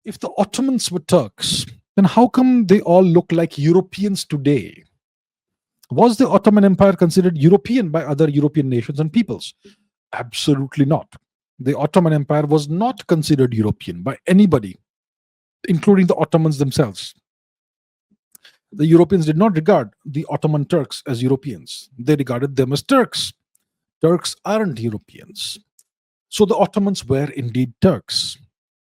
if the Ottomans were Turks, then how come they all look like Europeans today? Was the Ottoman Empire considered European by other European nations and peoples? Absolutely not. The Ottoman Empire was not considered European by anybody, including the Ottomans themselves. The Europeans did not regard the Ottoman Turks as Europeans. They regarded them as Turks. Turks aren't Europeans. So the Ottomans were indeed Turks.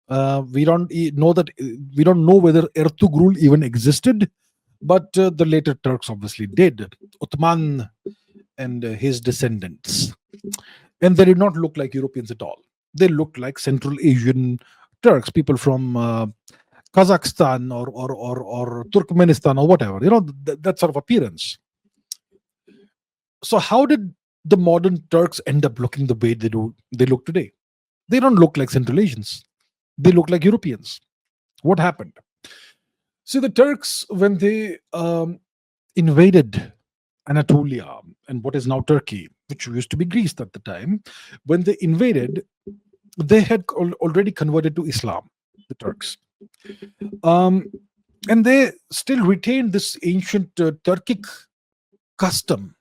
We don't know that. We don't know whether Ertugrul even existed, but the later Turks obviously did. Uthman and his descendants, and they did not look like Europeans at all. They looked like Central Asian Turks, people from Kazakhstan or Turkmenistan or whatever. That sort of appearance. So how did the modern Turks end up looking the way they do? They look today. They don't look like Central Asians. They look like Europeans. What happened? See, the Turks, when they invaded Anatolia and what is now Turkey, which used to be Greece at the time, when they invaded, they had already converted to Islam, the Turks. And they still retained this ancient Turkic custom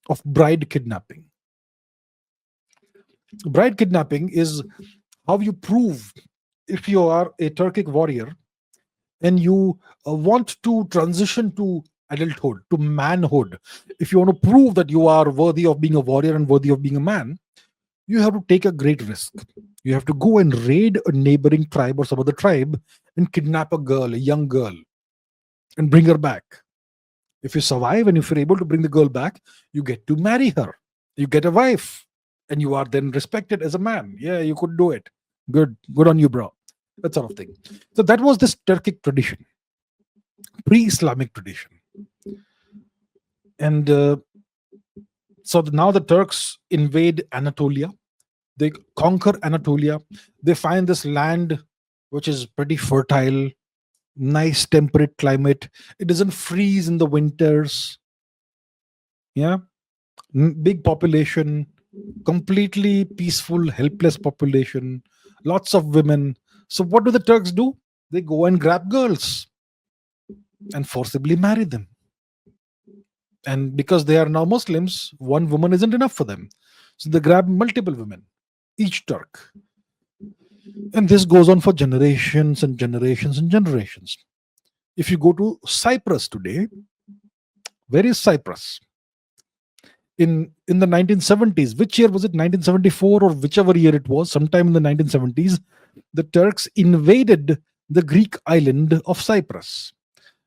of bride kidnapping. Bride kidnapping is how you prove if you are a Turkic warrior and you want to transition to adulthood, to manhood. If you want to prove that you are worthy of being a warrior and worthy of being a man, you have to take a great risk. You have to go and raid a neighboring tribe or some other tribe and kidnap a girl, a young girl, and bring her back. If you survive and if you're able to bring the girl back, you get to marry her. You get a wife, and you are then respected as a man. Yeah, you could do it. Good on you, bro. That sort of thing. So that was this Turkic tradition, pre-Islamic tradition. And so now the Turks invade Anatolia. They conquer Anatolia. They find this land which is pretty fertile, nice temperate climate. It doesn't freeze in the winters. Yeah. Big population, completely peaceful, helpless population, lots of women. So what do the Turks do? They go and grab girls and forcibly marry them. And because they are now Muslims, one woman isn't enough for them. So they grab multiple women, each Turk. And this goes on for generations and generations and generations. If you go to Cyprus today, where is Cyprus? In the 1970s, which year was it? 1974 or whichever year it was, sometime in the 1970s, the Turks invaded the Greek island of Cyprus.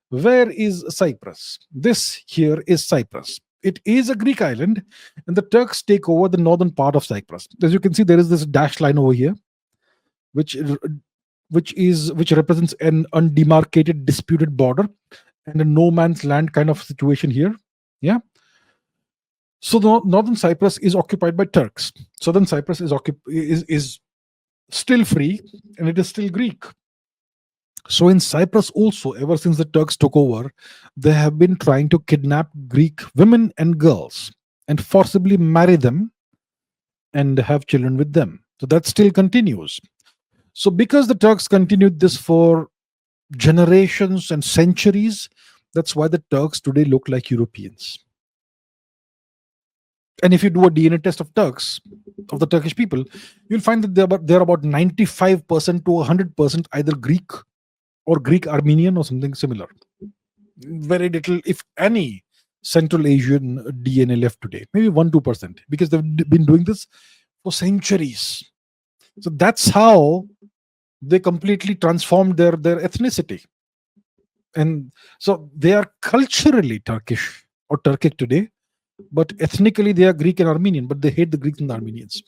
Where is Cyprus? This here is Cyprus. It is a Greek island, and the Turks take over the northern part of Cyprus. As you can see, there is this dashed line over here, which represents an undemarcated, disputed border and a no man's land kind of situation here. Yeah. So the northern Cyprus is occupied by Turks. Southern Cyprus is still free, and it is still Greek. So in Cyprus also, ever since the Turks took over, they have been trying to kidnap Greek women and girls and forcibly marry them and have children with them. So that still continues. So because the Turks continued this for generations and centuries, that's why the Turks today look like Europeans. And if you do a DNA test of Turks, of the Turkish people, you'll find that they're about 95% to 100% either Greek or Greek Armenian or something similar. Very little, if any, Central Asian DNA left today. Maybe 1-2%, because they've been doing this for centuries. So that's how they completely transformed their ethnicity. And so they are culturally Turkish or Turkic today, but ethnically they are Greek and Armenian, but they hate the Greeks and the Armenians.